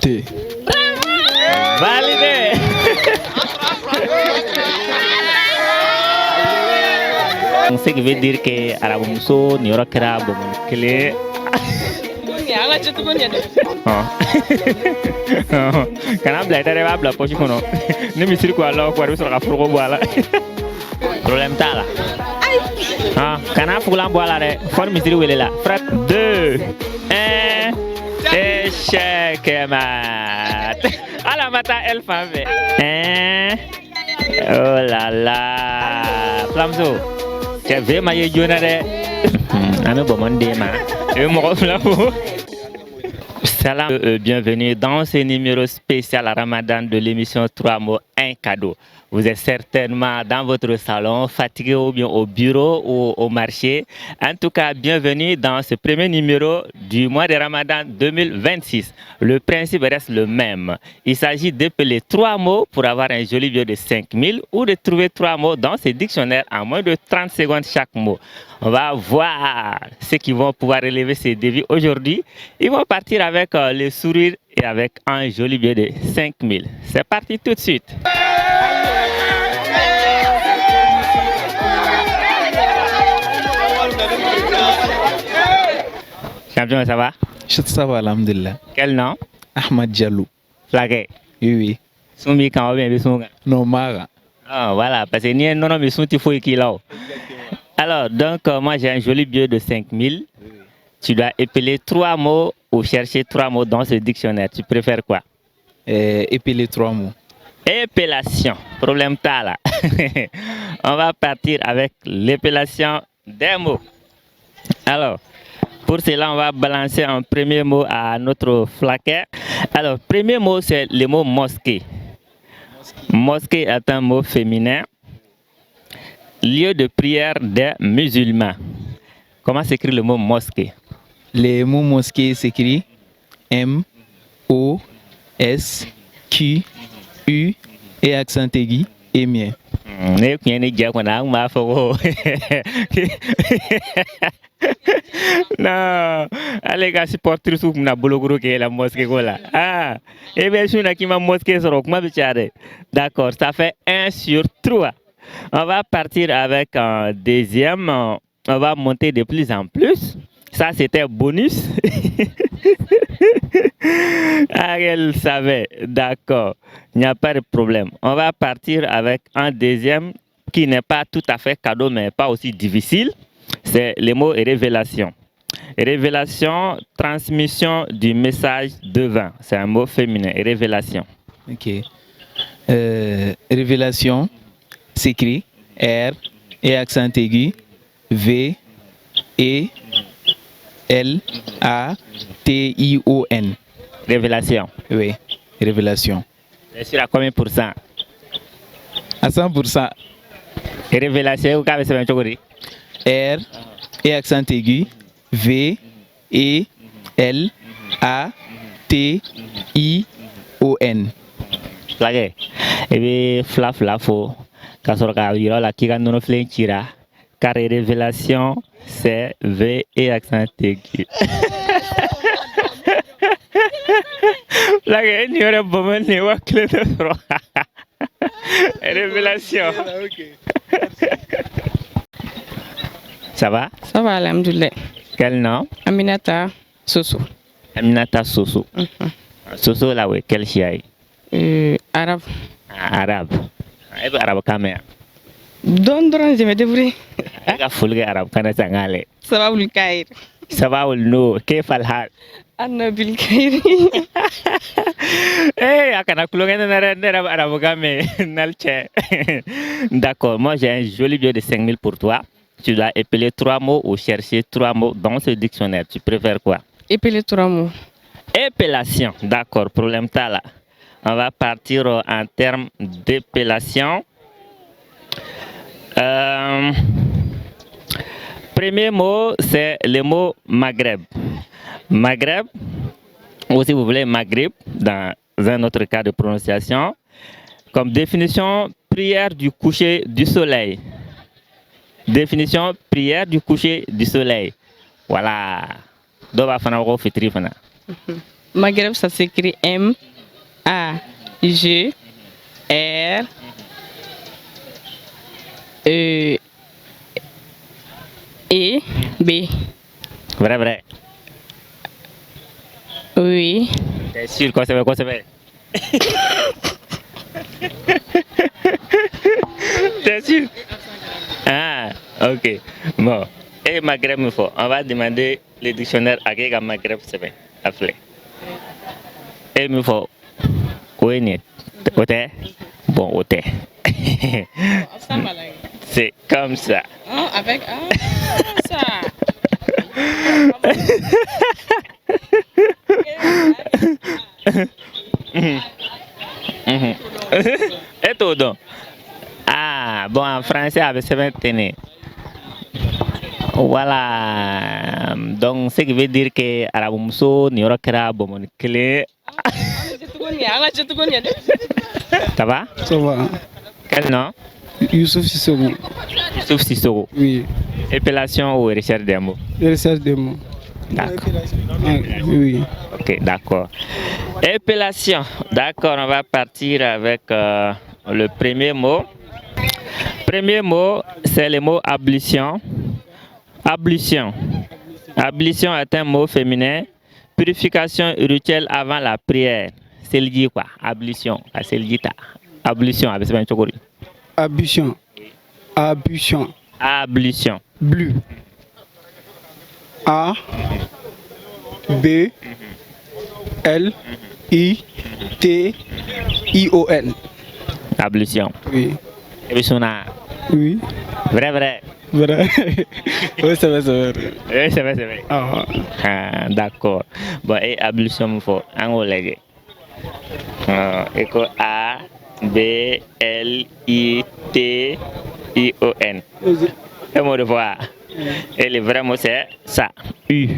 T. Validé. Ce qui veut dire que arabu muso ni yɔrɔ kɛra bomoni kelen. Kana bila i da dɛ, i b'a bila poche kɔnɔ. Ni misiri ko Alahu akibaru i bɛ sɔrɔ ka foroko bɔ a la. Problème t'a la. Kana fugulan bɔ a la dɛ, fɔ ni misiri wele la. Frappe 2, 1, échec mat. Ala ma taa L fan fɛ. Oh là là. Flamso, cɛ V ma ye joona dɛ. An bɛ bɔnbɔn d'e ma. I bɛ mɔgɔ fila fo. Salam, bienvenue dans ce numéro spécial à Ramadan de l'émission 3 mots, un cadeau. Vous êtes certainement dans votre salon, fatigué ou bien au bureau ou au marché. En tout cas, bienvenue dans ce premier numéro du mois de Ramadan 2026. Le principe reste le même. Il s'agit d'épeler 3 mots pour avoir un joli bio de 5000 ou de trouver 3 mots dans ce dictionnaire en moins de 30 secondes chaque mot. On va voir ceux qui vont pouvoir relever ces défis aujourd'hui. Ils vont partir avec le sourire et avec un joli billet de 5000. C'est parti tout de suite. Champion, ça va? Ça va, alhamdulillah. Quel nom? Ahmad Diallo. Flagué? Oui, oui. Soumi quand bien Bissunga? Non, Mara. Ah, voilà, parce que ni un non, mais son tifo qui là. Alors, donc, moi j'ai un joli billet de 5000. Tu dois épeler 3 mots ou chercher 3 mots dans ce dictionnaire. Tu préfères quoi? Épeler 3 mots. Épellation. Problème t'as là. On va partir avec l'épellation des mots. Alors, pour cela, on va balancer un premier mot à notre flaquet. Alors, premier mot, c'est le mot mosquée. Mosquée est un mot féminin. Lieu de prière des musulmans. Comment s'écrit le mot mosquée? Le mot mosquée s'écrit M-O-S-Q-U et accent aigu et mien. Non, allez gars, supporter sous na bologro qui est la mosquée là. Ah, et bien sûr na qui ma mosquée sur comment bichare. D'accord, ça fait 1 sur 3. On va partir avec un deuxième. On va monter de plus en plus. Ça, c'était bonus. Ariel savait. D'accord. Il n'y a pas de problème. On va partir avec un deuxième qui n'est pas tout à fait cadeau, mais pas aussi difficile. C'est le mot révélation. Révélation, transmission du message divin. C'est un mot féminin. Révélation. Ok. Révélation s'écrit R et accent aigu V E L A T I O N. Révélation. Oui, révélation. Bien sûr, à combien pour cent? À 100%. Révélation, vous avez fait R et accent aigu V E L A T I O N. Flagué. Et bien, flaflafo. Quand on regarde, il y a la qui gagne nos flinchira. Car révélation, c'est V et accent aigu. Flagué, il y a un bon niveau clé de froid. Révélation. Ça va? Ça va, alhamdoulilah. Quel nom? Aminata Soso. Aminata Soso. Soso là, oui, quel chien? Arabe. Arabe. Arabe caméra. Don, je me débrouille. Aga fulga Arabe, kana sangale. Ça va, Bil Kair. Ça va ou non? Qu'est-ce que Anna Bil Kair. Eh, akana kulonga na Arabe camé, nalche. D'accord, moi j'ai un joli billet de 5000 pour toi. Tu dois épeler 3 mots ou chercher 3 mots dans ce dictionnaire. Tu préfères quoi? Épeler 3 mots. Épellation. D'accord, problème t'as là. On va partir en termes d'épellation. Premier mot, c'est le mot Maghreb. Maghreb, ou si vous voulez Maghreb, dans un autre cas de prononciation. Comme définition, prière du coucher du soleil. Définition, prière du coucher du soleil. Voilà. Donc, on va faire un fitri. Maghreb, ça s'écrit M, A, G, R, E, B. Vrai. Oui. T'es sûr qu'on s'appelle? T'es sûr? Ah, ok. Bon. Et Maghreb, on va demander le dictionnaire à quel Maghreb se fait. Appelé. Et il faut. Oui, niet. Oté? Bon, oté. C'est comme ça. Oh, avec ça. Et tout donc. Ah, bon, en français, avec 7 Voilà. Donc, ce qui veut dire que Arabumso, Niorokera, Bomon Clé. Ça va? Ça va. Quel nom? Youssouf Sissoko. Youssouf Sissoko. Oui. Épellation ou recherche des mots? Recherche des mots. D'accord. Oui. Ok, d'accord. Épellation. D'accord, on va partir avec le premier mot. Premier mot, c'est le mot ablution. Ablution. Ablution est un mot féminin. Purification rituelle avant la prière. C'est le dit quoi? Ablution. C'est le dit ta. Ablution. Ablution. Ablution. Ablution. Bleu. A. B. L. I. T. I. O. N. Ablution. Oui. Ablution. Oui. Vrai. Vrai. Oui, c'est vrai. Oui, c'est vrai. Ah. Ah, d'accord. Bon, et ablution, il faut un collègue. Éco A, B, L, I, T, I, O, N. Et mot de voix. Et le vrai mot, c'est ça. U.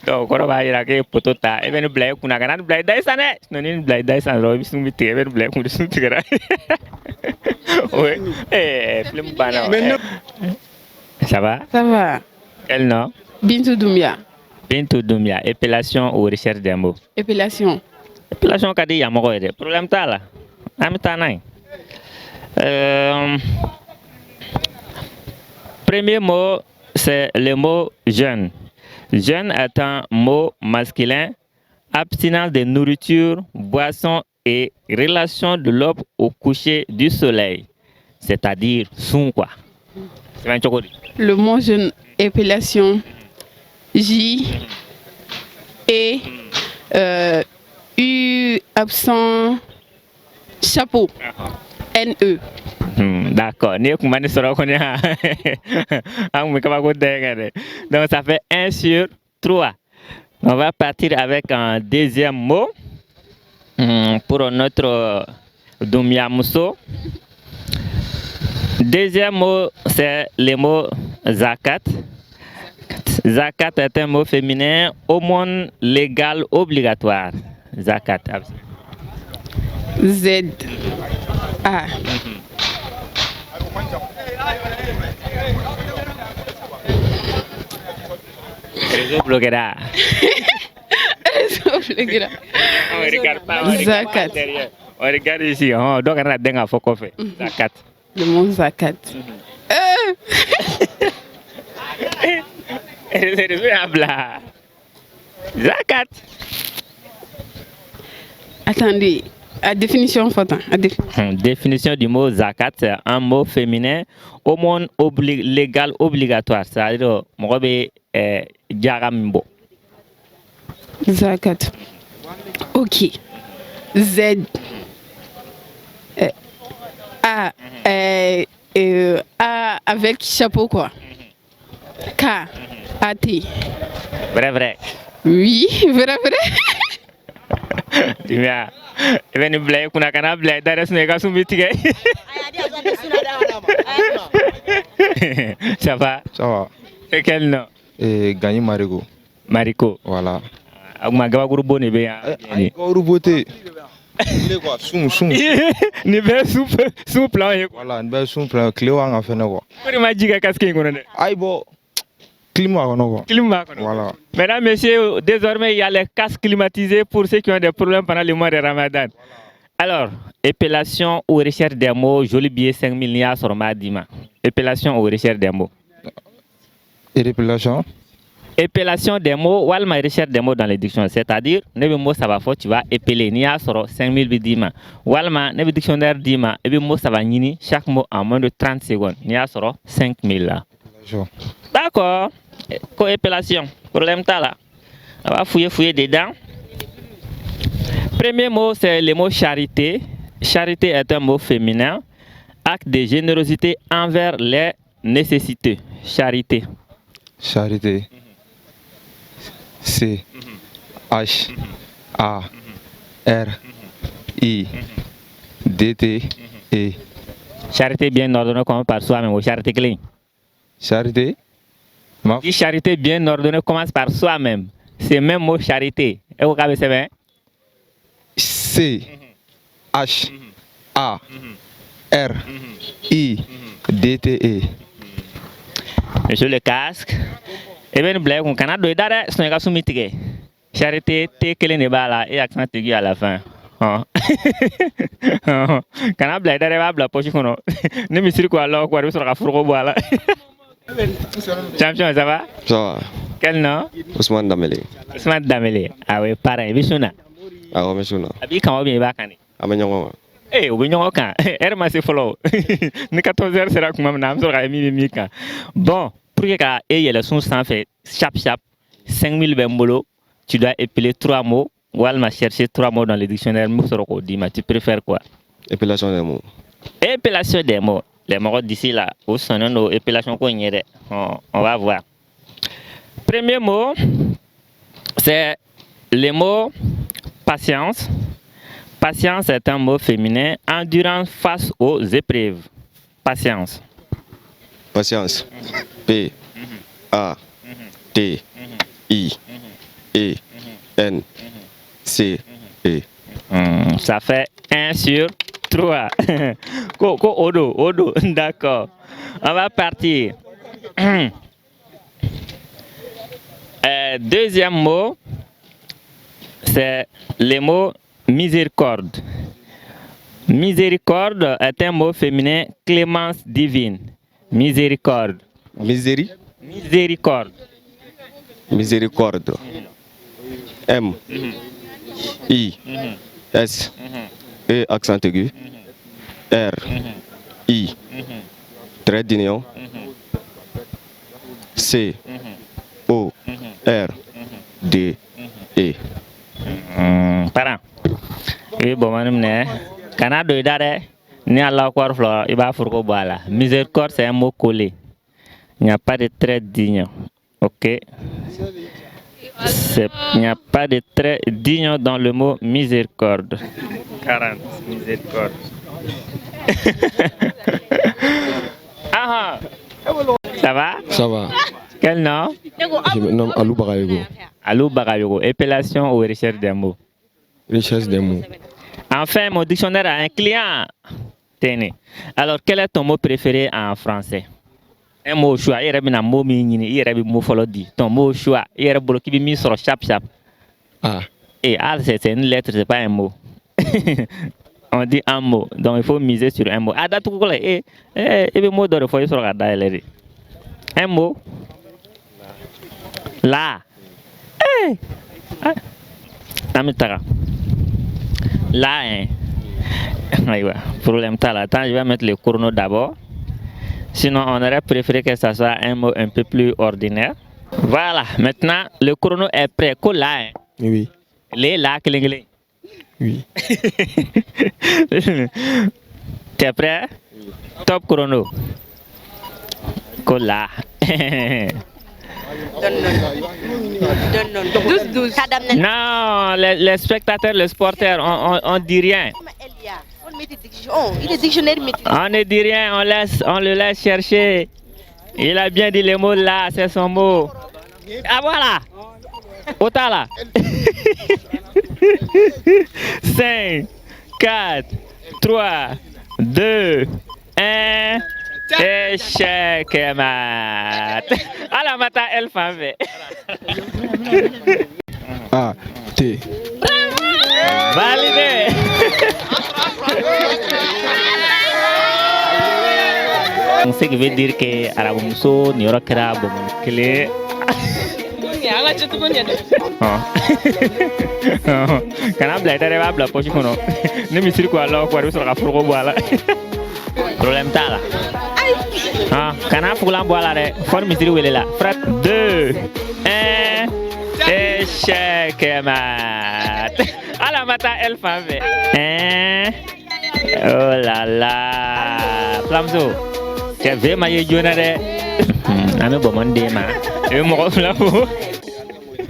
Donc, on va y aller pour tout ça. Et bien, nous blaguons, on a gagné, nous blaguons d'ailleurs, non, nous blaguons d'ailleurs, nous sommes mis, nous blaguons, nous sommes mis. Oui. Eh, flemme banane. Ça va? Ça va. Quel nom? Bintou Doumbia. Bintou Doumbia. Épellation ou recherche des mots? Épellation. Épellation, qu'a dit Yamoro? Problème, t'as là? Premier mot, c'est le mot jeûne. Jeûne est un mot masculin, abstinence de nourriture, boisson et relation de l'aube au coucher du soleil. C'est-à-dire, son quoi. Le mot jeûne, épellation, J, E, U, absent, chapeau, N-E. D'accord. Donc ça fait 1 sur 3. On va partir avec un deuxième mot pour notre Doumbia Mousso. Deuxième mot, c'est le mot zakat. Zakat est un mot féminin, aumône légale obligatoire. Zakat. Z, A. Réseau bloquera. On regarde pas. Zakat. On regarde ici. Donc on a denga foko fait. Zakat. Le mot zakat. Zakat. Attendez, à définition photo. Définition du mot zakat, c'est un mot féminin, aumône légal obligatoire. C'est-à-dire, mogobe jarambo. Zakat. Ok. Z. A. A avec chapeau quoi. K. A-T. Vrai. Oui, vrai. Dimia. Even blay kuna kana blay dara snega sumbitige. Ça va? Ça va. C'est quel nom? Gagné Marico. Marico. Voilà. Agma gaba groupe ne be ya. Gauru beauté. Le quoi, soum. Ni be soup plan ye. Voilà, ni be soum plan clé wa nga fene quoi. Ko ma jiga kaske ngono de. Ay bo. climat, quoi. Climat. Voilà. Mesdames, messieurs, désormais, il y a les casques climatisés pour ceux qui ont des problèmes pendant le mois de Ramadan. Alors, épellation ou recherche des mots, joli billet 5000 nia sur Madima. Épellation ou recherche des mots. Et l'épellation? Épellation des mots, ou alma recherche des mots dans les dictionnaires. C'est-à-dire, ne mot ça va faire, tu vas épeler nia sur 5000 bidima. Ou alma, ne dictionnaire dima, et mot ça va nini, chaque mot en moins de 30 secondes. Nia sur 5000 là. D'accord. Co-épellation. Problème t'as là. On va fouiller dedans. Premier mot, c'est le mot charité. Charité est un mot féminin. Acte de générosité envers les nécessités. Charité. Charité. C. H. A. R. I. D. T. E. Charité bien ordonnée commence par soi-même. Charité clean. Charité. Si charité bien ordonnée commence par soi-même. C'est même mot charité. Et vous savez, c'est bien? C. H. A. R. I. D. T. E. Monsieur le casque. Et bien, nous avons un canard de dada, c'est un gars soumitigé. Charité, t'es qu'elle n'est pas là et accent aigu à la fin. Canard de dada va bla poche kono. Ne me suis quoi là, quoi, nous sera fourreau voilà. Champion, ça va? Ça va. Quel nom? Ousmane Damele. Ousmane Damele. Ah oui, pareil, Bichouna. Ah ouais, Bichouna. Abi quand on vient bakani. Amenyongo. Eh, au bignon quand. Herma c'est follow. Ni 14h sera comme madame sera mi ka. Bon, pour que y ait le son sans fait chap 5000 bembolo, tu dois épeler 3 mots. Ou elle m'a cherché 3 mots dans le dictionnaire. Tu préfères quoi? Épellation des mots. Épellation des mots. Les mots d'ici là, où sont nos épellations qu'on y est. On va voir. Premier mot, c'est le mot patience. Patience est un mot féminin. Endurance face aux épreuves. Patience. Patience. P. A. T. I. E. N. C. E. Ça fait 1 sur 3. Odo. D'accord. On va partir. Deuxième mot, c'est le mot miséricorde. Miséricorde est un mot féminin, clémence divine. Miséricorde. Miséricorde. Miséricorde. M. I. S. E accent aigu. R. I. Trait d'union. C. O. R. D. E. Parent. Oui, bon, madame, Canada de Dare, ni à la quoi fleur, il va faire quoi. Miséricorde, c'est un mot collé. Il n'y a pas de trait d'union. Ok. Il n'y a pas de trait d'union dans le mot miséricorde. 40, miséricorde. Ah, ça va? Ça va. Quel nom? Je me nomme Alou Bagayogo. Alou Bagayogo. Épellation ou recherche des mots? Recherche des mots. Enfin, mon dictionnaire a un client. Tenez. Alors, quel est ton mot préféré en français? Un mot au choix. Il y a un mot mini, il y a un mot folodi. Ton mot au choix. Il y a un mot qui est mis sur chap. Ah. Et A, c'est une lettre, c'est pas un mot. On dit un mot. Donc, il faut miser sur un mot. Ah, d'accord. Et le mot de il sur un mot. Là. Là, hein. Problème là. Attends, je vais mettre le chrono d'abord. Sinon, on aurait préféré que ça soit un mot un peu plus ordinaire. Voilà. Maintenant, le chrono est prêt. Quoi là, hein? Oui. Les là, que Oui. T'es prêt? Oui. Top chrono. Quoi là? Non, les spectateurs, les supporters, on dit rien. On ne dit rien, on le laisse chercher. Il a bien dit les mots là, c'est son mot. Ah voilà. Autant là. 5, 4, 3, 2, 1. Échec, mat. Ala mata el fave. A, T. Validé. Ce qui veut dire que Aramuso n'y aura que la bonne clé. Kana bila ita de b'a bila poche kɔnɔ ne misiri ko ala ko a bɛ sɔrɔ ka foroko bɔ a la problème t'a la kana fugulan bɔ a la dɛ fɔ ni misiri wele la frappe 2 1 échec mat ala ma taa L fan fɛ oh là là Flamso cɛ V ma ye joona dɛ an bɛ bɔnbɔn d'e ma i bɛ mɔgɔ fila fo